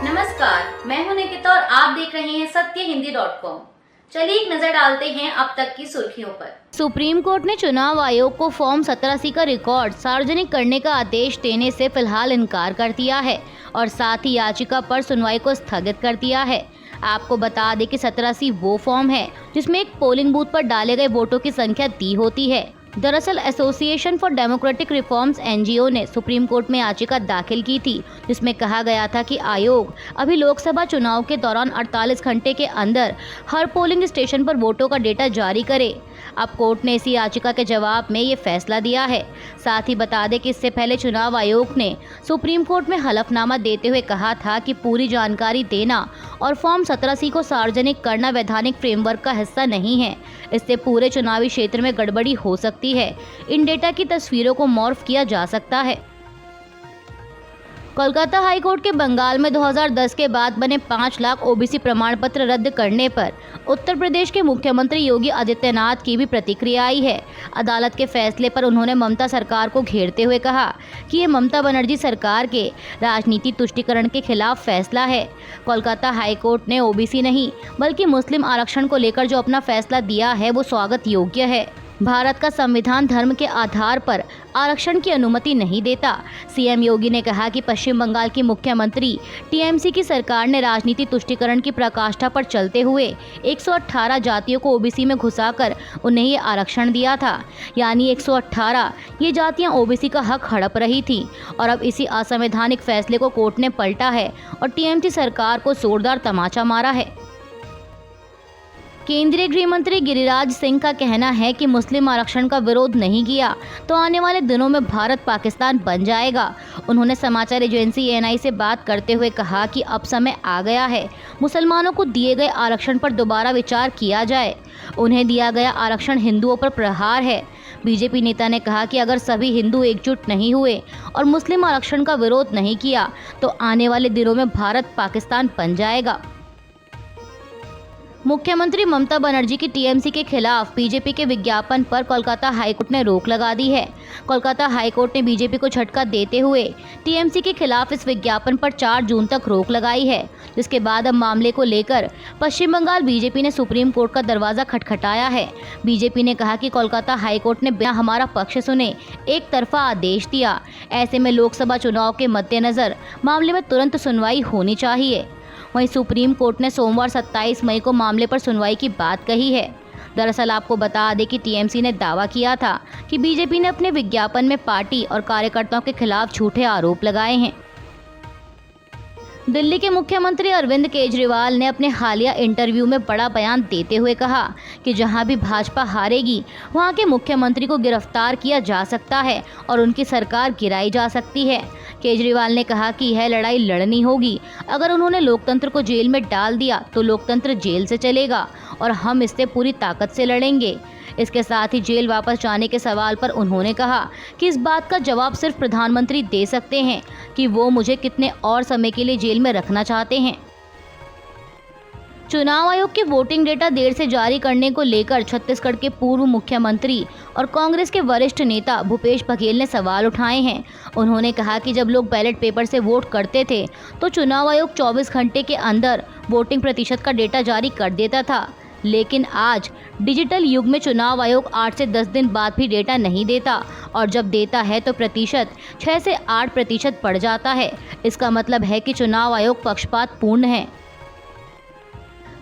नमस्कार, मैं हूं निकिता और आप देख रहे हैं सत्यहिंदी.com। चलिए एक नजर डालते हैं अब तक की सुर्खियों पर। सुप्रीम कोर्ट ने चुनाव आयोग को फॉर्म 17C का रिकॉर्ड सार्वजनिक करने का आदेश देने से फिलहाल इनकार कर दिया है और साथ ही याचिका पर सुनवाई को स्थगित कर दिया है। आपको बता दें कि 17C वो फॉर्म है जिसमें एक पोलिंग बूथ पर डाले गए वोटों की संख्या दी होती है। दरअसल association for democratic reforms NGO ने सुप्रीम कोर्ट में याचिका दाखिल की थी, जिसमें कहा गया था कि आयोग अभी लोकसभा चुनाव के दौरान 48 घंटे के अंदर हर पोलिंग स्टेशन पर वोटों का डेटा जारी करे। अब कोर्ट ने इसी याचिका के जवाब में ये फैसला दिया है। साथ ही बता दें कि इससे पहले चुनाव आयोग ने सुप्रीम कोर्ट में हलफनामा देते हुए कहा था कि पूरी जानकारी देना और फॉर्म 17C को सार्वजनिक करना वैधानिक फ्रेमवर्क का हिस्सा नहीं है। इससे पूरे चुनावी क्षेत्र में गड़बड़ी हो सकती है। इन डेटा की तस्वीरों को मॉर्फ किया जा सकता है। कोलकाता हाईकोर्ट के बंगाल में 2010 के बाद बने 5 लाख ओबीसी प्रमाण पत्र रद्द करने पर उत्तर प्रदेश के मुख्यमंत्री योगी आदित्यनाथ की भी प्रतिक्रिया आई है। अदालत के फैसले पर उन्होंने ममता सरकार को घेरते हुए कहा कि ये ममता बनर्जी सरकार के राजनीति तुष्टीकरण के खिलाफ फैसला है। कोलकाता हाईकोर्ट ने ओबीसी नहीं बल्कि मुस्लिम आरक्षण को लेकर जो अपना फैसला दिया है वो स्वागत योग्य है। भारत का संविधान धर्म के आधार पर आरक्षण की अनुमति नहीं देता। सीएम योगी ने कहा कि पश्चिम बंगाल की मुख्यमंत्री टीएमसी की सरकार ने राजनीति तुष्टीकरण की प्रकाष्ठा पर चलते हुए 118 जातियों को ओबीसी में घुसाकर उन्हें ये आरक्षण दिया था। यानी 118 ये जातियां ओबीसी का हक हड़प रही थी और अब इसी असंवैधानिक फैसले को कोर्ट ने पलटा है और टीएमसी सरकार को जोरदार तमाचा मारा है। केंद्रीय गृह मंत्री गिरिराज सिंह का कहना है कि मुस्लिम आरक्षण का विरोध नहीं किया तो आने वाले दिनों में भारत पाकिस्तान बन जाएगा। उन्होंने समाचार एजेंसी एएनआई से बात करते हुए कहा कि अब समय आ गया है मुसलमानों को दिए गए आरक्षण पर दोबारा विचार किया जाए। उन्हें दिया गया आरक्षण हिंदुओं पर प्रहार है। बीजेपी नेता ने कहा कि अगर सभी हिंदू एकजुट नहीं हुए और मुस्लिम आरक्षण का विरोध नहीं किया तो आने वाले दिनों में भारत पाकिस्तान बन जाएगा। मुख्यमंत्री ममता बनर्जी की टीएमसी के खिलाफ बीजेपी के विज्ञापन पर कोलकाता हाईकोर्ट ने रोक लगा दी है। कोलकाता हाईकोर्ट ने बीजेपी को झटका देते हुए टीएमसी के खिलाफ इस विज्ञापन पर 4 जून तक रोक लगाई है, जिसके बाद अब मामले को लेकर पश्चिम बंगाल बीजेपी ने सुप्रीम कोर्ट का दरवाजा खटखटाया है। बीजेपी ने कहा कि कोलकाता हाईकोर्ट ने बिना हमारा पक्ष सुने एक तरफा आदेश दिया। ऐसे में लोकसभा चुनाव के मद्देनजर मामले में तुरंत सुनवाई होनी चाहिए। वहीं सुप्रीम कोर्ट ने सोमवार 27 मई को मामले पर सुनवाई की बात कही है। दरअसल आपको बता दें कि टीएमसी ने दावा किया था कि बीजेपी ने अपने विज्ञापन में पार्टी और कार्यकर्ताओं के खिलाफ झूठे आरोप लगाए हैं। दिल्ली के मुख्यमंत्री अरविंद केजरीवाल ने अपने हालिया इंटरव्यू में बड़ा बयान देते हुए कहा कि जहां भी भाजपा हारेगी वहां के मुख्यमंत्री को गिरफ्तार किया जा सकता है और उनकी सरकार गिराई जा सकती है। केजरीवाल ने कहा कि यह लड़ाई लड़नी होगी। अगर उन्होंने लोकतंत्र को जेल में डाल दिया तो लोकतंत्र जेल से चलेगा और हम इससे पूरी ताकत से लड़ेंगे। इसके साथ ही जेल वापस जाने के सवाल पर उन्होंने कहा कि इस बात का जवाब सिर्फ प्रधानमंत्री दे सकते हैं कि वो मुझे कितने और समय के लिए जेल में रखना चाहते हैं। चुनाव आयोग के वोटिंग डेटा देर से जारी करने को लेकर छत्तीसगढ़ के पूर्व मुख्यमंत्री और कांग्रेस के वरिष्ठ नेता भूपेश बघेल ने सवाल उठाए हैं। उन्होंने कहा कि जब लोग बैलेट पेपर से वोट करते थे तो चुनाव आयोग 24 घंटे के अंदर वोटिंग प्रतिशत का डेटा जारी कर देता था, लेकिन आज डिजिटल युग में चुनाव आयोग 8 से 10 दिन बाद भी डेटा नहीं देता और जब देता है तो प्रतिशत 6 से 8% पड़ जाता है। इसका मतलब है कि चुनाव आयोग पक्षपात पूर्ण है।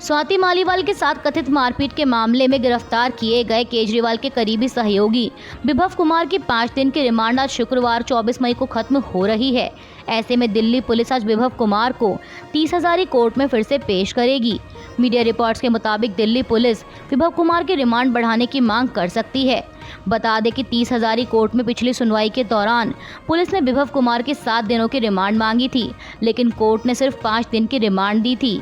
स्वाति मालीवाल के साथ कथित मारपीट के मामले में गिरफ्तार किए गए केजरीवाल के करीबी सहयोगी विभव कुमार की 5 दिन की रिमांड आज शुक्रवार 24 मई को खत्म हो रही है। ऐसे में दिल्ली पुलिस आज विभव कुमार को 30 हज़ारी कोर्ट में फिर से पेश करेगी। मीडिया रिपोर्ट्स के मुताबिक दिल्ली पुलिस विभव कुमार की रिमांड बढ़ाने की मांग कर सकती है। बता दें कि 30 हज़ारी कोर्ट में पिछली सुनवाई के दौरान पुलिस ने विभव कुमार की 7 दिनों की रिमांड मांगी थी, लेकिन कोर्ट ने सिर्फ 5 दिन की रिमांड दी थी।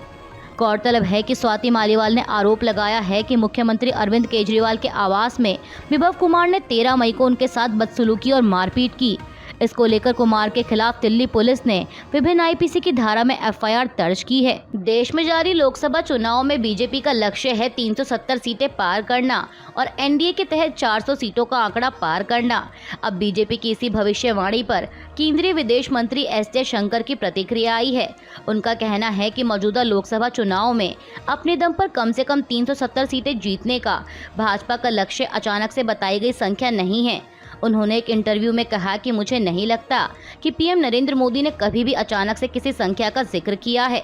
गौरतलब है कि स्वाति मालीवाल ने आरोप लगाया है कि मुख्यमंत्री अरविंद केजरीवाल के आवास में विभव कुमार ने 13 मई को उनके साथ बदसलूकी और मारपीट की। इसको लेकर कुमार के खिलाफ दिल्ली पुलिस ने विभिन्न आईपीसी की धारा में एफआईआर दर्ज की है। देश में जारी लोकसभा चुनाव में बीजेपी का लक्ष्य है 370 सीटें पार करना और एनडीए के तहत 400 सीटों का आंकड़ा पार करना। अब बीजेपी की इसी भविष्यवाणी पर केंद्रीय विदेश मंत्री एस जयशंकर की प्रतिक्रिया आई है। उनका कहना है कि मौजूदा लोकसभा चुनाव में अपने दम पर कम से कम 370 सीटें जीतने का भाजपा का लक्ष्य अचानक से बताई गई संख्या नहीं है। उन्होंने एक इंटरव्यू में कहा कि मुझे नहीं लगता कि पीएम नरेंद्र मोदी ने कभी भी अचानक से किसी संख्या का जिक्र किया है।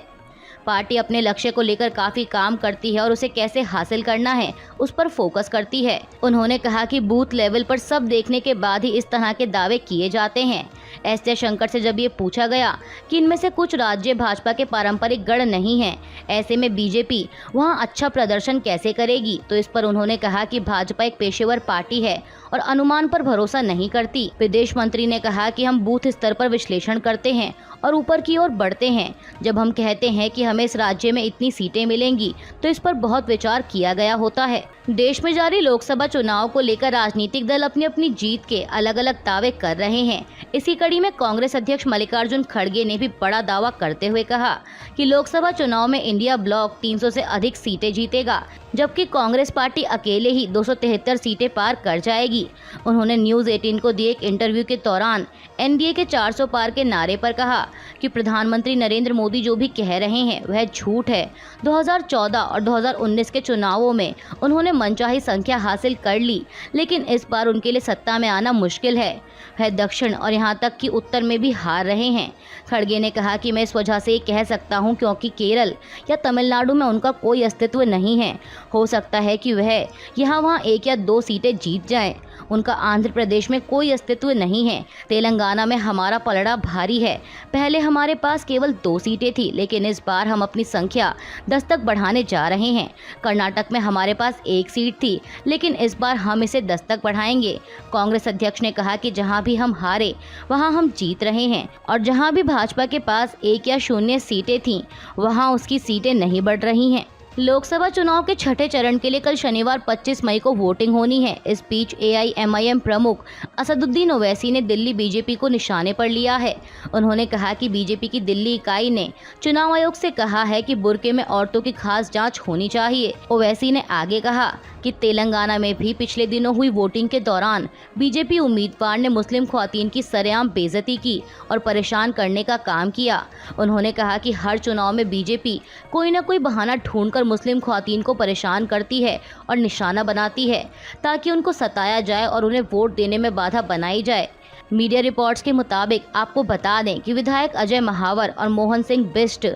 पार्टी अपने लक्ष्य को लेकर काफी काम करती है और उसे कैसे हासिल करना है उस पर फोकस करती है। उन्होंने कहा कि बूथ लेवल पर सब देखने के बाद ही इस तरह के दावे किए जाते हैं। एस जयशंकर से जब ये पूछा गया कि इनमें से कुछ राज्य भाजपा के पारंपरिक गढ़ नहीं हैं, ऐसे में बीजेपी वहां अच्छा प्रदर्शन कैसे करेगी, तो इस पर उन्होंने कहा कि भाजपा एक पेशेवर पार्टी है और अनुमान पर भरोसा नहीं करती। विदेश मंत्री ने कहा कि हम बूथ स्तर पर विश्लेषण करते हैं और ऊपर की ओर बढ़ते हैं। जब हम कहते हैं कि हमें इस राज्य में इतनी सीटें मिलेंगी तो इस पर बहुत विचार किया गया होता है। देश में जारी लोकसभा चुनाव को लेकर राजनीतिक दल अपनी अपनी जीत के अलग अलग दावे कर रहे हैं। इसी कड़ी में कांग्रेस अध्यक्ष मल्लिकार्जुन खड़गे ने भी बड़ा दावा करते हुए कहा कि लोकसभा चुनाव में इंडिया ब्लॉक 300 से अधिक सीटें जीतेगा, जबकि कांग्रेस पार्टी अकेले ही 273 सीटें पार कर जाएगी। उन्होंने न्यूज 18 को दिए एक इंटरव्यू के दौरान एनडीए के 400 पार के नारे पर कहा कि प्रधानमंत्री नरेंद्र मोदी जो भी कह रहे हैं वह झूठ है। 2014 और 2019 के चुनावों में उन्होंने मनचाही संख्या हासिल कर ली, लेकिन इस बार उनके लिए सत्ता में आना मुश्किल है। वह दक्षिण और यहाँ तक कि उत्तर में भी हार रहे हैं। खड़गे ने कहा कि मैं इस वजह से ये कह सकता हूँ क्योंकि केरल या तमिलनाडु में उनका कोई अस्तित्व नहीं है। हो सकता है कि वह यहाँ वहाँ 1 या 2 सीटें जीत जाएं। उनका आंध्र प्रदेश में कोई अस्तित्व नहीं है। तेलंगाना में हमारा पलड़ा भारी है। पहले हमारे पास केवल 2 सीटें थी, लेकिन इस बार हम अपनी संख्या 10 तक बढ़ाने जा रहे हैं। कर्नाटक में हमारे पास 1 सीट थी, लेकिन इस बार हम इसे 10 तक बढ़ाएंगे। कांग्रेस अध्यक्ष ने कहा कि जहां भी हम हारे वहां हम जीत रहे हैं और जहां भी भाजपा के पास 1 या 0 सीटें थीं, वहां उसकी सीटें नहीं बढ़ रही हैं। लोकसभा चुनाव के छठे चरण के लिए कल शनिवार 25 मई को वोटिंग होनी है। इस बीच एआईएमआईएम प्रमुख असदुद्दीन ओवैसी ने दिल्ली बीजेपी को निशाने पर लिया है। उन्होंने कहा कि बीजेपी की दिल्ली इकाई ने चुनाव आयोग से कहा है कि बुर्के में औरतों की खास जांच होनी चाहिए। ओवैसी ने आगे कहा कि तेलंगाना में भी पिछले दिनों हुई वोटिंग के दौरान बीजेपी उम्मीदवार ने मुस्लिम ख्वातीन की सरेआम बेइज्जती की और परेशान करने का काम किया। उन्होंने कहा कि हर चुनाव में बीजेपी कोई न कोई बहाना ढूंढकर मुस्लिम ख्वातीन को परेशान करती है और निशाना बनाती है ताकि उनको सताया जाए और उन्हें वोट देने में बाधा बनाई जाए। मीडिया रिपोर्ट्स के मुताबिक आपको बता दें कि विधायक अजय महावर और मोहन सिंह बिष्ट,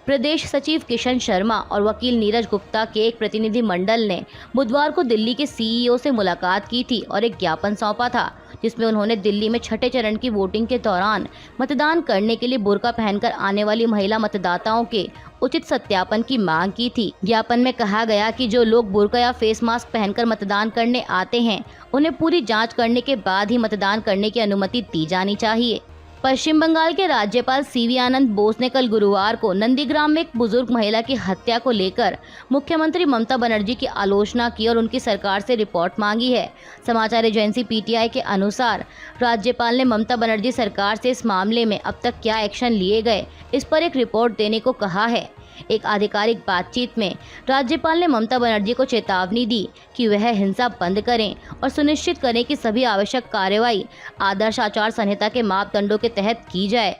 प्रदेश सचिव किशन शर्मा और वकील नीरज गुप्ता के एक प्रतिनिधि मंडल ने बुधवार को दिल्ली के सीईओ से मुलाकात की थी और एक ज्ञापन सौंपा था, जिसमें उन्होंने दिल्ली में छठे चरण की वोटिंग के दौरान मतदान करने के लिए बुर्का पहनकर आने वाली महिला मतदाताओं के उचित सत्यापन की मांग की थी। ज्ञापन में कहा गया कि जो लोग बुर्का या फेस मास्क पहनकर मतदान करने आते हैं, उन्हें पूरी जांच करने के बाद ही मतदान करने की अनुमति दी जानी चाहिए। पश्चिम बंगाल के राज्यपाल सीवी आनंद बोस ने कल गुरुवार को नंदीग्राम में एक बुजुर्ग महिला की हत्या को लेकर मुख्यमंत्री ममता बनर्जी की आलोचना की और उनकी सरकार से रिपोर्ट मांगी है। समाचार एजेंसी पीटीआई के अनुसार राज्यपाल ने ममता बनर्जी सरकार से इस मामले में अब तक क्या एक्शन लिए गए, इस पर एक रिपोर्ट देने को कहा है। एक आधिकारिक बातचीत में राज्यपाल ने ममता बनर्जी को चेतावनी दी कि वह हिंसा बंद करें और सुनिश्चित करें कि सभी आवश्यक कार्रवाई आदर्श आचार संहिता के मापदंडों के तहत की जाए।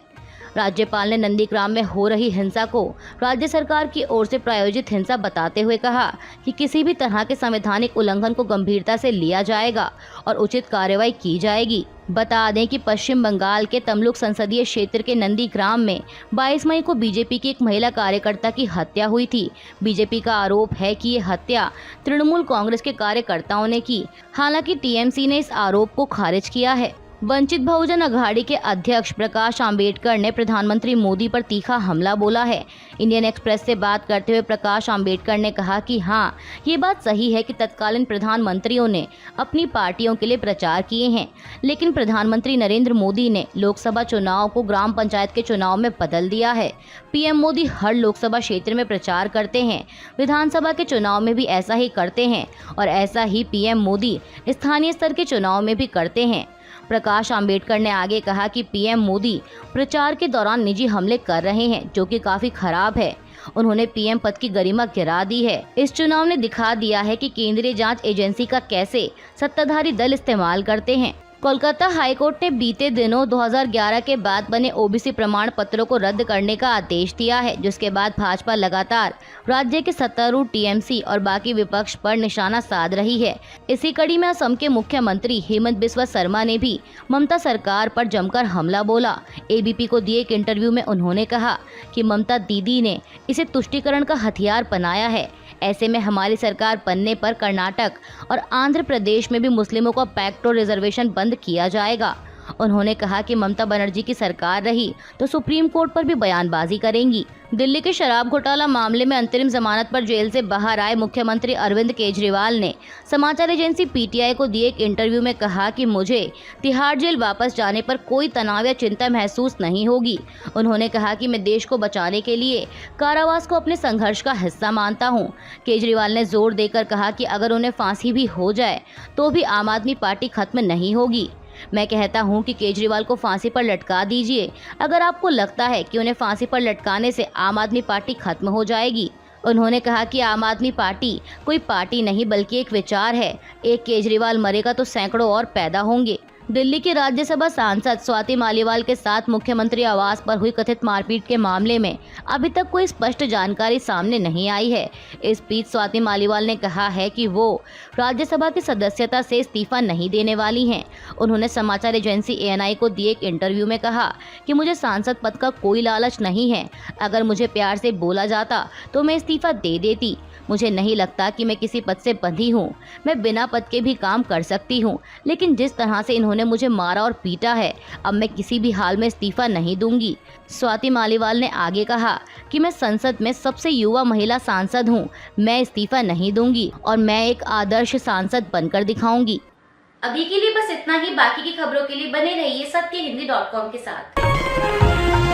राज्यपाल ने नंदीग्राम में हो रही हिंसा को राज्य सरकार की ओर से प्रायोजित हिंसा बताते हुए कहा कि किसी भी तरह के संवैधानिक उल्लंघन को गंभीरता से लिया जाएगा और उचित कार्रवाई की जाएगी। बता दें कि पश्चिम बंगाल के तमलुक संसदीय क्षेत्र के नंदीग्राम में 22 मई को बीजेपी की एक महिला कार्यकर्ता की हत्या हुई थी। बीजेपी का आरोप है कि ये हत्या तृणमूल कांग्रेस के कार्यकर्ताओं ने की। हालांकि टीएमसी ने इस आरोप को खारिज किया है। वंचित बहुजन अघाड़ी के अध्यक्ष प्रकाश आंबेडकर ने प्रधानमंत्री मोदी पर तीखा हमला बोला है। इंडियन एक्सप्रेस से बात करते हुए प्रकाश आंबेडकर ने कहा कि हाँ, ये बात सही है कि तत्कालीन प्रधानमंत्रियों ने अपनी पार्टियों के लिए प्रचार किए हैं, लेकिन प्रधानमंत्री नरेंद्र मोदी ने लोकसभा चुनाव को ग्राम पंचायत के चुनाव में बदल दिया है। पीएम मोदी हर लोकसभा क्षेत्र में प्रचार करते हैं, विधानसभा के चुनाव में भी ऐसा ही करते हैं और ऐसा ही पीएम मोदी स्थानीय स्तर के चुनाव में भी करते हैं। प्रकाश आंबेडकर ने आगे कहा कि पीएम मोदी प्रचार के दौरान निजी हमले कर रहे हैं, जो कि काफी खराब है। उन्होंने पीएम पद की गरिमा गिरा दी है। इस चुनाव ने दिखा दिया है कि केंद्रीय जांच एजेंसी का कैसे सत्ताधारी दल इस्तेमाल करते हैं। कोलकाता हाईकोर्ट ने बीते दिनों 2011 के बाद बने ओबीसी प्रमाण पत्रों को रद्द करने का आदेश दिया है, जिसके बाद भाजपा लगातार राज्य के सत्तारूढ़ टीएमसी और बाकी विपक्ष पर निशाना साध रही है। इसी कड़ी में असम के मुख्यमंत्री हेमंत बिस्वा शर्मा ने भी ममता सरकार पर जमकर हमला बोला। एबीपी को दिए एक इंटरव्यू में उन्होंने कहा कि ममता दीदी ने इसे तुष्टीकरण का हथियार बनाया है। ऐसे में हमारी सरकार बनने पर कर्नाटक और आंध्र प्रदेश में भी मुस्लिमों का पैक्टो रिजर्वेशन बंद किया जाएगा। उन्होंने कहा कि ममता बनर्जी की सरकार रही तो सुप्रीम कोर्ट पर भी बयानबाजी करेंगी। दिल्ली के शराब घोटाला मामले में अंतरिम जमानत पर जेल से बाहर आए मुख्यमंत्री अरविंद केजरीवाल ने समाचार एजेंसी पीटीआई को दिए एक इंटरव्यू में कहा कि मुझे तिहाड़ जेल वापस जाने पर कोई तनाव या चिंता महसूस नहीं होगी। उन्होंने कहा कि मैं देश को बचाने के लिए कारावास को अपने संघर्ष का हिस्सा मानता हूं। केजरीवाल ने जोर देकर कहा कि अगर उन्हें फांसी भी हो जाए तो भी आम आदमी पार्टी खत्म नहीं होगी। मैं कहता हूं कि केजरीवाल को फांसी पर लटका दीजिए अगर आपको लगता है कि उन्हें फांसी पर लटकाने से आम आदमी पार्टी खत्म हो जाएगी। उन्होंने कहा कि आम आदमी पार्टी कोई पार्टी नहीं बल्कि एक विचार है। एक केजरीवाल मरेगा तो सैकड़ों और पैदा होंगे। दिल्ली की राज्यसभा सांसद स्वाति मालीवाल के साथ मुख्यमंत्री आवास पर हुई कथित मारपीट के मामले में अभी तक कोई स्पष्ट जानकारी सामने नहीं आई है। इस बीच स्वाति मालीवाल ने कहा है कि वो राज्यसभा की सदस्यता से इस्तीफा नहीं देने वाली हैं। उन्होंने समाचार एजेंसी एएनआई को दिए एक इंटरव्यू में कहा कि मुझे सांसद पद का कोई लालच नहीं है। अगर मुझे प्यार से बोला जाता तो मैं इस्तीफा दे देती। मुझे नहीं लगता कि मैं किसी पद से बंधी हूँ। मैं बिना पद के भी काम कर सकती हूँ, लेकिन जिस तरह से इन्होंने मुझे मारा और पीटा है, अब मैं किसी भी हाल में इस्तीफा नहीं दूंगी। स्वाति मालीवाल ने आगे कहा कि मैं संसद में सबसे युवा महिला सांसद हूँ। मैं इस्तीफा नहीं दूंगी और मैं एक आदर्श सांसद बनकर दिखाऊंगी। अभी के लिए बस इतना ही। बाकी की खबरों के लिए बने रहिए सत्यहिंदी.com के साथ।